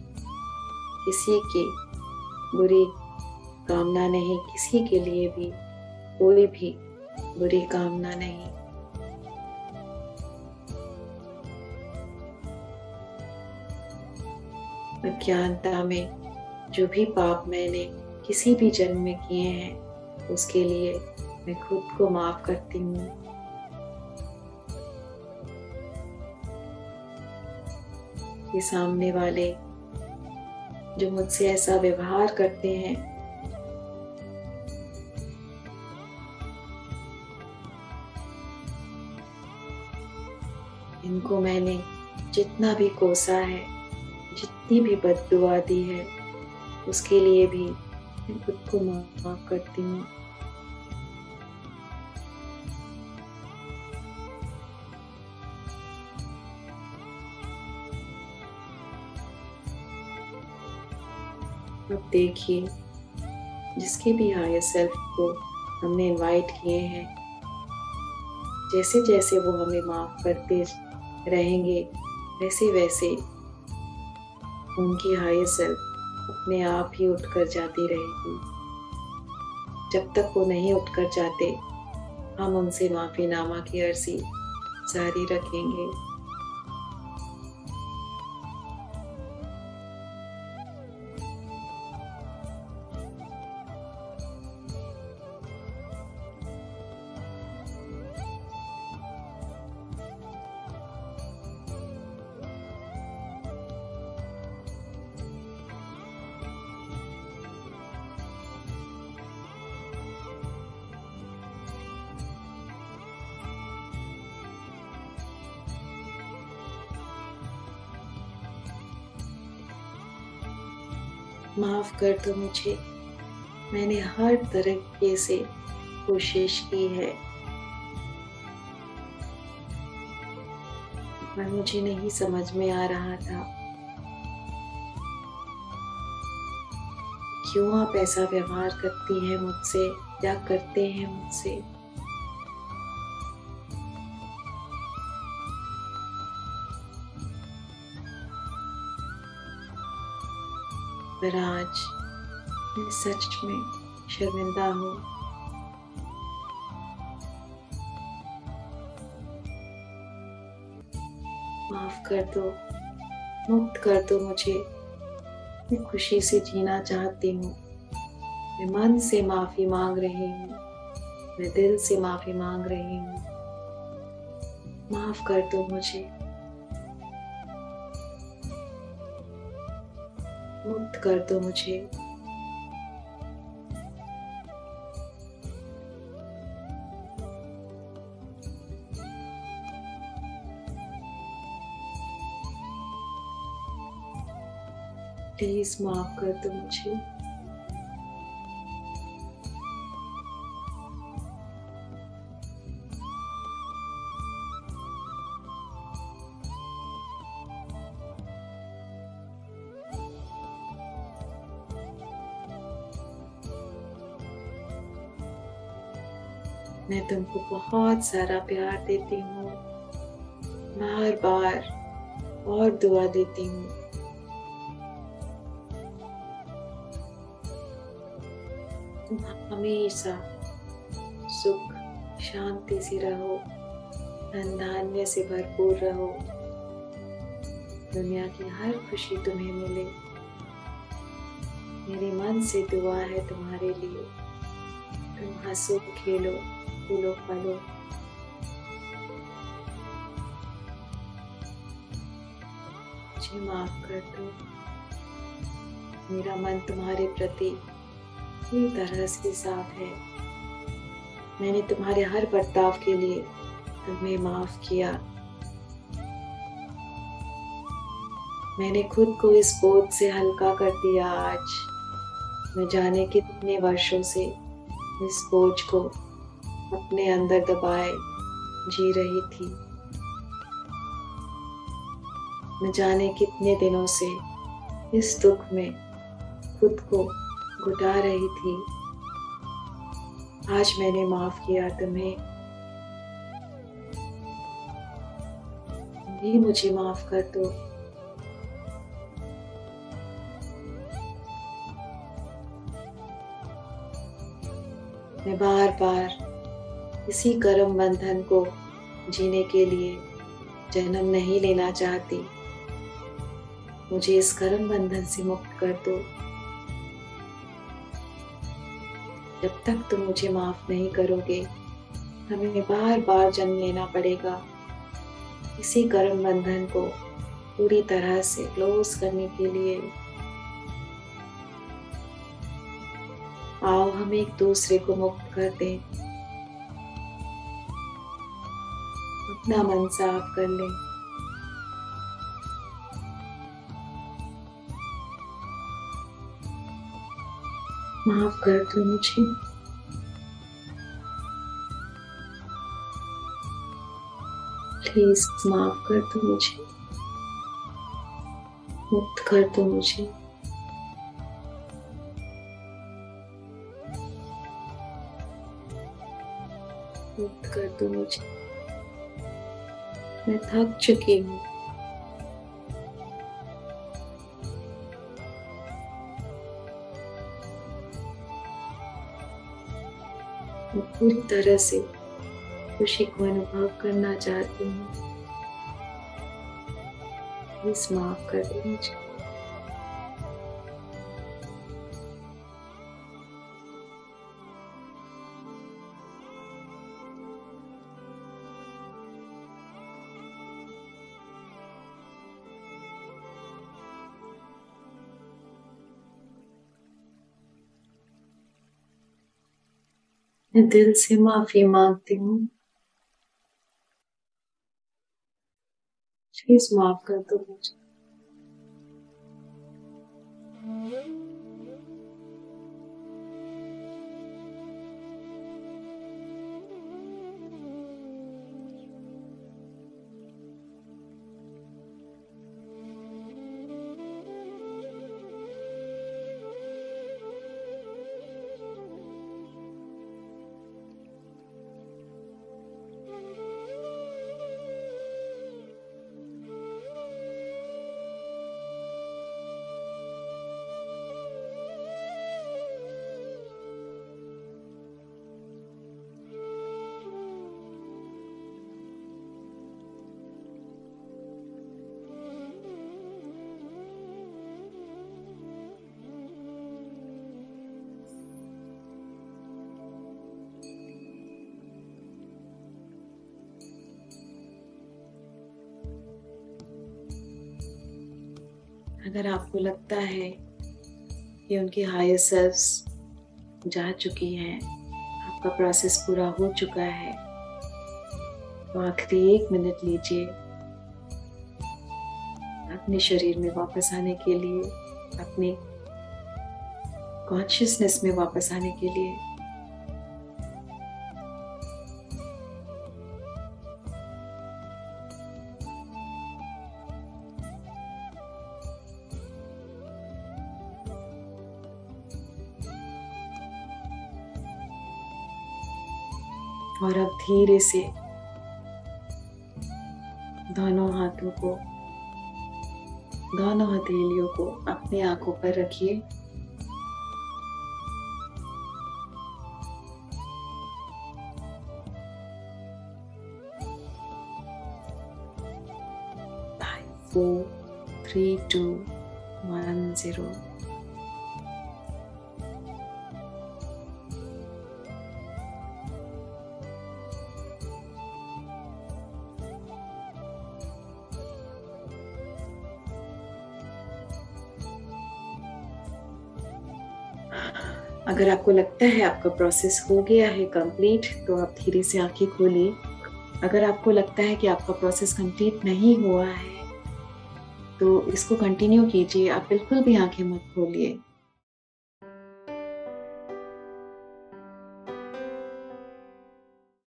Speaker 1: किसी की बुरी कामना नहीं, किसी के लिए भी कोई भी बुरी कामना नहीं। अज्ञानता में जो भी पाप मैंने किसी भी जन्म में किए हैं, उसके लिए मैं खुद को माफ करती हूँ। ये सामने वाले जो मुझसे ऐसा व्यवहार करते हैं, इनको मैंने जितना भी कोसा है, जितनी भी बद्दुआ दी है, उसके लिए भी मैं खुद को माफ करती हूँ। अब देखिए, जिसके भी हायर सेल्फ को हमने इनवाइट किए हैं, जैसे जैसे वो हमें माफ करते रहेंगे, वैसे वैसे उनकी हायर सेल्फ अपने आप ही उठकर जाती रहेगी। जब तक वो नहीं उठकर जाते, हम उनसे माफीनामा की अर्जी जारी रखेंगे। माफ कर दो मुझे, मैंने हर तरीके से कोशिश की है, पर मुझे नहीं समझ में आ रहा था क्यों आप ऐसा व्यवहार करती हैं मुझसे या करते हैं मुझसे। पर आज मैं सच में शर्मिंदा हूँ। माफ कर दो, मुक्त कर दो मुझे। मैं खुशी से जीना चाहती हूँ। मैं मन से माफी मांग रही हूँ, मैं दिल से माफी मांग रही हूँ। माफ कर दो मुझे, मुक्त कर दो मुझे। प्लीज माफ कर दो मुझे। मैं तुमको बहुत सारा प्यार देती हूँ, बार बार और दुआ देती हूँ। तुम हमेशा सुख शांति से रहो, धन धान्य से भरपूर रहो, दुनिया की हर खुशी तुम्हें मिले। मेरे मन से दुआ है तुम्हारे लिए। तुम हंसो खेलो फूलो फलो। मुझे माफ कर दो। मेरा मन तुम्हारे प्रति पूरी तरह से साफ है। मैंने तुम्हारे हर बर्ताव के लिए तुम्हें माफ किया। मैंने खुद को इस बोझ से हल्का कर दिया आज। मैं जाने कितने वर्षों से इस बोझ को अपने अंदर दबाए जी रही थी। न जाने कितने दिनों से इस दुख में खुद को घुटा रही थी। आज मैंने माफ किया तुम्हें, भी मुझे माफ कर दो। मैं बार बार इसी कर्म बंधन को जीने के लिए जन्म नहीं लेना चाहती। मुझे इस कर्म बंधन से मुक्त कर दो। जब तक तुम मुझे माफ नहीं करोगे, हमें बार बार जन्म लेना पड़ेगा इसी कर्म बंधन को पूरी तरह से क्लोज करने के लिए। आओ हम एक दूसरे को मुक्त कर दें, अपना मन साफ कर लें। माफ कर दो मुझे। प्लीज माफ कर दो मुझे, मुक्त कर दो मुझे। मुक्त कर दो मुझे। मैं थक चुकी हूँ। मैं पूरी तरह से खुशी को अनुभव करना चाहती हूँ। प्लीज माफ कर दो मुझे। मैं दिल से माफी मांगती हूँ। प्लीज माफ कर दो मुझे। अगर आपको लगता है कि उनकी हायर सेल्फ जा चुकी हैं, आपका प्रोसेस पूरा हो चुका है, तो आखिरी 1 मिनट लीजिए अपने शरीर में वापस आने के लिए, अपने कॉन्शियसनेस में वापस आने के लिए। और अब धीरे से दोनों हाथों को, दोनों हथेलियों को अपनी आंखों पर रखिए। Five, 4, 3, 2, 1, 0। अगर आपको लगता है आपका प्रोसेस हो गया है कंप्लीट, तो आप धीरे से आंखें खोलिए। अगर आपको लगता है कि आपका प्रोसेस कंप्लीट नहीं हुआ है, तो इसको कंटिन्यू कीजिए, आप बिल्कुल भी आंखें मत खोलिए।